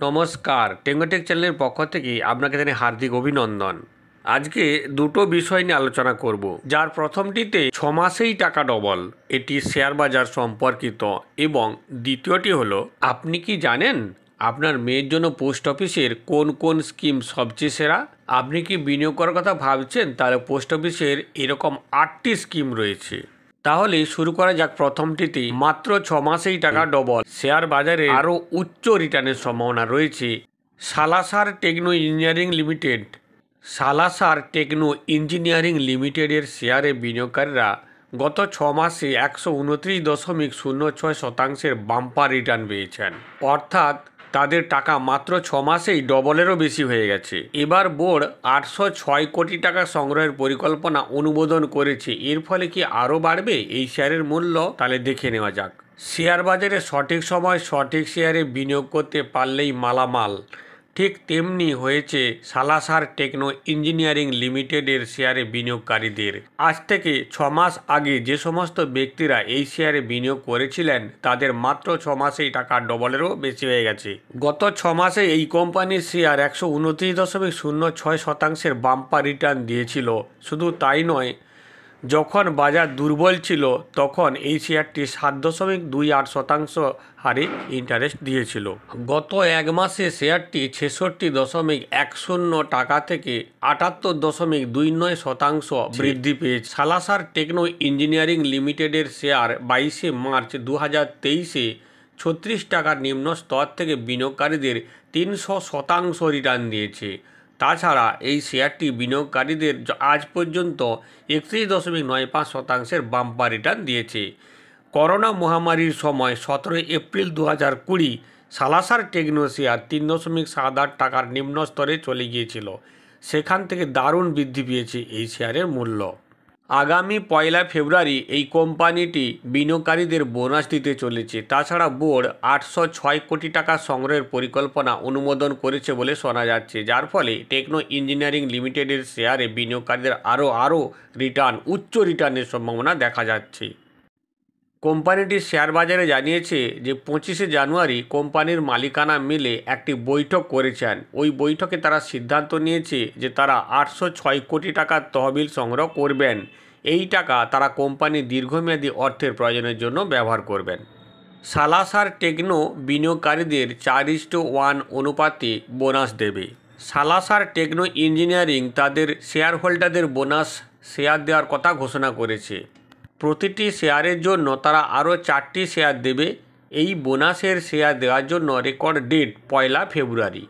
নমস্কার, টেকনোটেক চ্যানেলের পক্ষ থেকে আপনাকে জানাই হার্দিক অভিনন্দন। আজকে দুটো বিষয় নিয়ে আলোচনা করব, যার প্রথমটিতে 6 মাসেই টাকা ডবল, এটি শেয়ার বাজার সম্পর্কিত, এবং দ্বিতীয়টি হলো আপনি কি জানেন আপনার মেয়ের জন্য পোস্ট অফিসের কোন কোন স্কিম সবচেয়ে সেরা। আপনি কি বিনিয়োগ করার কথা ভাবছেন, তাহলে পোস্ট অফিসের এরকম 8টি স্কিম রয়েছে। তাহলে শুরু করা যাক। প্রথমটিতে মাত্র 6 মাসেই টাকা ডবল, শেয়ার বাজারে আরও উচ্চ রিটার্নের সম্ভাবনা রয়েছে। সালাসার টেকনো ইঞ্জিনিয়ারিং লিমিটেডের শেয়ারে বিনিয়োগকারীরা গত 6 মাসে 129.06% বাম্পার রিটার্ন পেয়েছেন, অর্থাৎ তাদের টাকা মাত্র 6 মাসেই ডবলেরও বেশি হয়ে গেছে। এবার বোর্ড 806 কোটি টাকা সংগ্রহের পরিকল্পনা অনুমোদন করেছে। এর ফলে কি আরও বাড়বে এই শেয়ারের মূল্য? তাহলে দেখে নেওয়া যাক। শেয়ার বাজারে সঠিক সময় সঠিক শেয়ারে বিনিয়োগ করতে পারলেই মালামাল, ঠিক তেমনি হয়েছে সালাসার টেকনো ইঞ্জিনিয়ারিং লিমিটেডের শেয়ারে বিনিয়োগকারীদের। আজ থেকে 6 মাস আগে যে সমস্ত ব্যক্তিরা এই শেয়ারে বিনিয়োগ করেছিলেন, তাদের মাত্র 6 মাসেই টাকা ডবলেরও বেশি হয়ে গেছে। গত 6 মাসে এই কোম্পানির শেয়ার 129.06% বাম্পার রিটার্ন দিয়েছিল। শুধু তাই নয়, যখন বাজার দুর্বল ছিল তখন এই শেয়ারটি 7.28% হারে ইন্টারেস্ট দিয়েছিল। গত 1 মাসে শেয়ারটি 66.10 টাকা থেকে 78.29% বৃদ্ধি পেয়েছে। সালাসার টেকনো ইঞ্জিনিয়ারিং লিমিটেডের শেয়ার 22 মার্চ 2023-এ 36 টাকার নিম্ন স্তর থেকে বিনিয়োগকারীদের 300% রিটার্ন দিয়েছে। তাছাড়া এই শেয়ারটি বিনিয়োগকারীদের আজ পর্যন্ত 31.95% বাম্পার রিটার্ন দিয়েছে। করোনা মহামারীর সময় 17 এপ্রিল 2020 সালাসার টেকনো শেয়ার 3.78 টাকার নিম্ন স্তরে চলে গিয়েছিল। সেখান থেকে দারুণ বৃদ্ধি পেয়েছে এই শেয়ারের মূল্য। আগামী 1 ফেব্রুয়ারি এই কোম্পানিটি বিনিয়োগকারীদের বোনাস দিতে চলেছে। তাছাড়া বোর্ড 806 কোটি টাকা সংগ্রহের পরিকল্পনা অনুমোদন করেছে বলে শোনা যাচ্ছে, যার ফলে টেকনো ইঞ্জিনিয়ারিং লিমিটেডের শেয়ারে বিনিয়োগকারীদের আরও উচ্চ রিটার্নের সম্ভাবনা দেখা যাচ্ছে। কোম্পানিটি শেয়ার বাজারে জানিয়েছে যে 25 জানুয়ারি কোম্পানির মালিকানা মিলে একটি বৈঠক করেছেন। ওই বৈঠকে তারা সিদ্ধান্ত নিয়েছে যে তারা 806 কোটি টাকার তহবিল সংগ্রহ করবেন। এই টাকা তারা কোম্পানির দীর্ঘমেয়াদী অর্থের প্রয়োজনের জন্য ব্যবহার করবেন। সালাসার টেকনো বিনিয়োগকারীদের 4:1 অনুপাতে বোনাস দেবে। সালাসার টেকনো ইঞ্জিনিয়ারিং তাদের শেয়ার হোল্ডারদের বোনাস শেয়ার দেওয়ার কথা ঘোষণা করেছে। প্রতিটি শেয়ারের জন্য তারা আরও 4টি শেয়ার দেবে। এই বোনাসের শেয়ার দেওয়ার জন্য রেকর্ড ডেট 1 ফেব্রুয়ারি,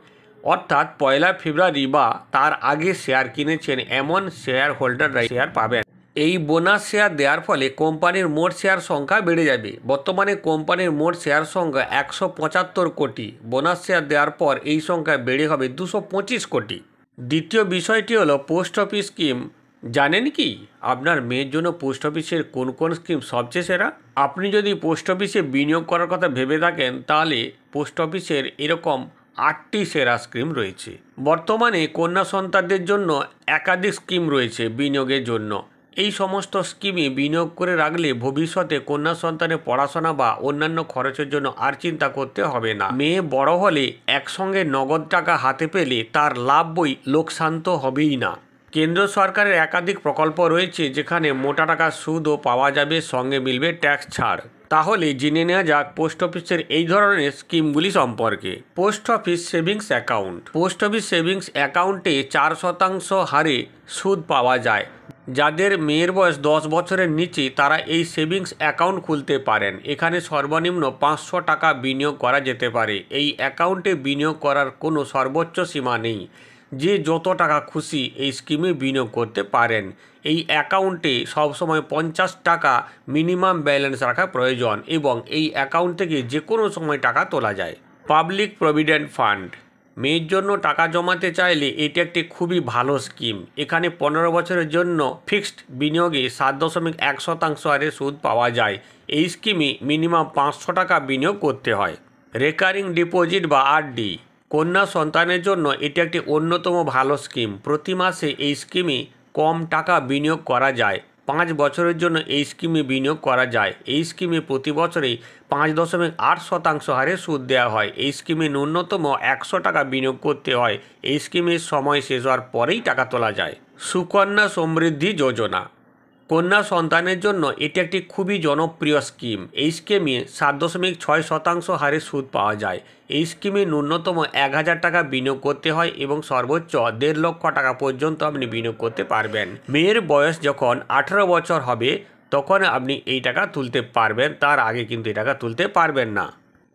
অর্থাৎ 1 ফেব্রুয়ারি বা তার আগে শেয়ার কিনেছেন এমন শেয়ার হোল্ডাররা শেয়ার পাবেন। এই বোনাস শেয়ার দেওয়ার ফলে কোম্পানির মোট শেয়ার সংখ্যা বেড়ে যাবে। বর্তমানে কোম্পানির মোট শেয়ার সংখ্যা 175 কোটি। বোনাস শেয়ার দেওয়ার পর এই সংখ্যা বেড়ে হবে 225 কোটি। দ্বিতীয় বিষয়টি হলো পোস্ট অফিস স্কিম। জানেন কি আপনার মেয়ের জন্য পোস্ট অফিসের কোন কোন স্কিম সবচেয়ে সেরা? আপনি যদি পোস্ট অফিসে বিনিয়োগ করার কথা ভেবে থাকেন, তাহলে পোস্ট অফিসের এরকম 8টি সেরা স্কিম রয়েছে। বর্তমানে কন্যা সন্তানদের জন্য একাধিক স্কিম রয়েছে বিনিয়োগের জন্য। এই সমস্ত স্কিমে বিনিয়োগ করে রাখলে ভবিষ্যতে কন্যা সন্তানের পড়াশোনা বা অন্যান্য খরচের জন্য আর চিন্তা করতে হবে না। মেয়ে বড় হলে একসঙ্গে নগদ টাকা হাতে পেলে তার লাভ বই লোকসান তো হবেই না। কেন্দ্র সরকারের একাধিক প্রকল্প রয়েছে, যেখানে মোটা টাকার সুদও পাওয়া যাবে, সঙ্গে মিলবে ট্যাক্স ছাড়। তাহলে জেনে নেওয়া যাক পোস্ট অফিসের এই ধরনের স্কিমগুলি সম্পর্কে। Post office savings account. Post office savings অ্যাকাউন্টে 4% হারে সুদ পাওয়া যায়। যাদের মেয়ের বয়স 10 বছরের নিচে তারা এই সেভিংস অ্যাকাউন্ট খুলতে পারেন। এখানে সর্বনিম্ন 500 টাকা বিনিয়োগ করা যেতে পারে। এই অ্যাকাউন্টে বিনিয়োগ করার কোনো সর্বোচ্চ সীমা নেই। যে যত টাকা খুশি এই স্কিমে বিনিয়োগ করতে পারেন। এই অ্যাকাউন্টে সবসময় 50 টাকা মিনিমাম ব্যালেন্স রাখা প্রয়োজন এবং এই অ্যাকাউন্ট থেকে যে কোনো সময় টাকা তোলা যায়। Public provident fund. মেয়ের জন্য টাকা জমাতে চাইলে এটি একটি খুবই ভালো স্কিম। এখানে 15 বছরের জন্য ফিক্সড বিনিয়োগে 7.1% হারে সুদ পাওয়া যায়। এই স্কিমে মিনিমাম 500 টাকা বিনিয়োগ করতে হয়। রেকারিং ডিপোজিট বা আরডি। কন্যা সন্তানের জন্য এটি একটি অন্যতম ভালো স্কিম। প্রতি মাসে এই স্কিমে কম টাকা বিনিয়োগ করা যায়। 5 বছরের জন্য এই স্কিমে বিনিয়োগ করা যায়। এই স্কিমে প্রতি বছরেই 5.8% হারে সুদ দেওয়া হয়। এই স্কিমে ন্যূনতম 100 টাকা বিনিয়োগ করতে হয়। এই স্কিমের সময় শেষ হওয়ার পরেই টাকা তোলা যায়। সুকন্যা সমৃদ্ধি যোজনা কন্যা সন্তানের জন্য এটি একটি খুবই জনপ্রিয় স্কিম। এই স্কিমে 7.6% হারে সুদ পাওয়া যায়। এই স্কিমে ন্যূনতম 1,000 টাকা বিনিয়োগ করতে হয় এবং সর্বোচ্চ 1.5 লক্ষ টাকা পর্যন্ত আপনি বিনিয়োগ করতে পারবেন। মেয়ের বয়স যখন 18 বছর হবে তখন আপনি এই টাকা তুলতে পারবেন, তার আগে কিন্তু এই টাকা তুলতে পারবেন না।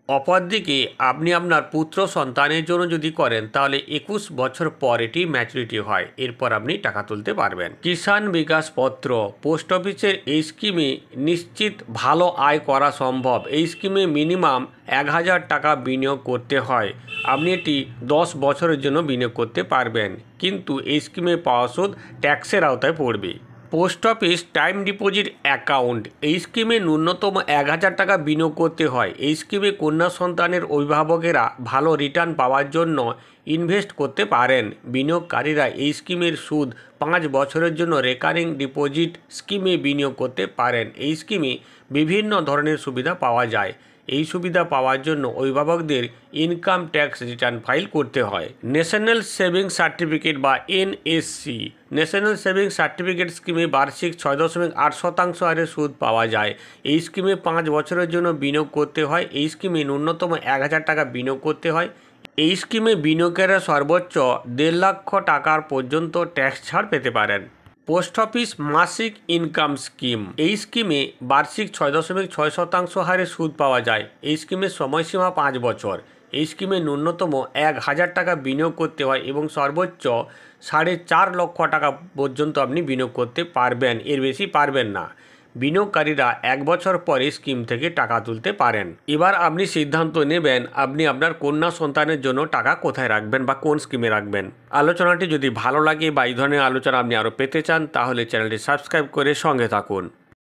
অপরদিকে আপনি আপনার পুত্র সন্তানের জন্য যদি করেন তাহলে 21 বছর পর এটি ম্যাচুরিটি হয়, এরপর আপনি টাকা তুলতে পারবেন। কিষাণ বিকাশ পত্র পোস্ট অফিসের এই স্কিমে নিশ্চিত ভালো আয় করা সম্ভব। এই স্কিমে মিনিমাম 1,000 টাকা বিনিয়োগ করতে হয়। আপনি এটি 10 বছরের জন্য বিনিয়োগ করতে পারবেন, কিন্তু এই স্কিমে পাওয়া সুদ ট্যাক্সের আওতায় পড়বে। Post office time deposit account এই স্কিমে ন্যূনতম 1,000 টাকা বিনিয়োগ করতে হয়। এই স্কিমে কন্যা সন্তানের অভিভাবকেরা ভালো রিটার্ন পাওয়ার জন্য ইনভেস্ট করতে পারেন। বিনিয়োগকারীরা এই স্কিমের সুদ 5 বছরের জন্য রেকারিং ডিপোজিট স্কিমে বিনিয়োগ করতে পারেন। এই স্কিমে বিভিন্ন ধরনের সুবিধা পাওয়া যায়। এই সুবিধা পাওয়ার জন্য অভিভাবকদের ইনকাম ট্যাক্স রিটার্ন ফাইল করতে হয়। ন্যাশনাল সেভিংস সার্টিফিকেট বা এনএসসি ন্যাশনাল সেভিংস সার্টিফিকেট স্কিমে বার্ষিক 6.8% হারে সুদ পাওয়া যায়। এই স্কিমে 5 বছরের জন্য বিনিয়োগ করতে হয়। এই স্কিমে ন্যূনতম 1,000 টাকা বিনিয়োগ করতে হয়। এই স্কিমে বিনিয়োগেরা সর্বোচ্চ 1.5 লক্ষ টাকার পর্যন্ত ট্যাক্স ছাড় পেতে পারেন। পোস্ট অফিস মাসিক ইনকাম স্কিম এই স্কিমে বার্ষিক 6.6% হারে সুদ পাওয়া যায়। এই স্কিমের সময়সীমা 5 বছর। এই স্কিমে ন্যূনতম 1,000 টাকা বিনিয়োগ করতে হয় এবং সর্বোচ্চ 4.5 লক্ষ টাকা পর্যন্ত আপনি বিনিয়োগ করতে পারবেন, এর বেশি পারবেন না। বিনিয়োগকারীরা 1 বছর পরে স্কিম থেকে টাকা তুলতে পারেন। এবার আপনি সিদ্ধান্ত নেবেন আপনি আপনার কন্যা সন্তানের জন্য টাকা কোথায় রাখবেন বা কোন স্কিমে রাখবেন। আলোচনাটি যদি ভালো লাগে বা এই ধরনের আলোচনা আপনি আরও পেতে চান তাহলে চ্যানেলটি সাবস্ক্রাইব করে সঙ্গে থাকুন।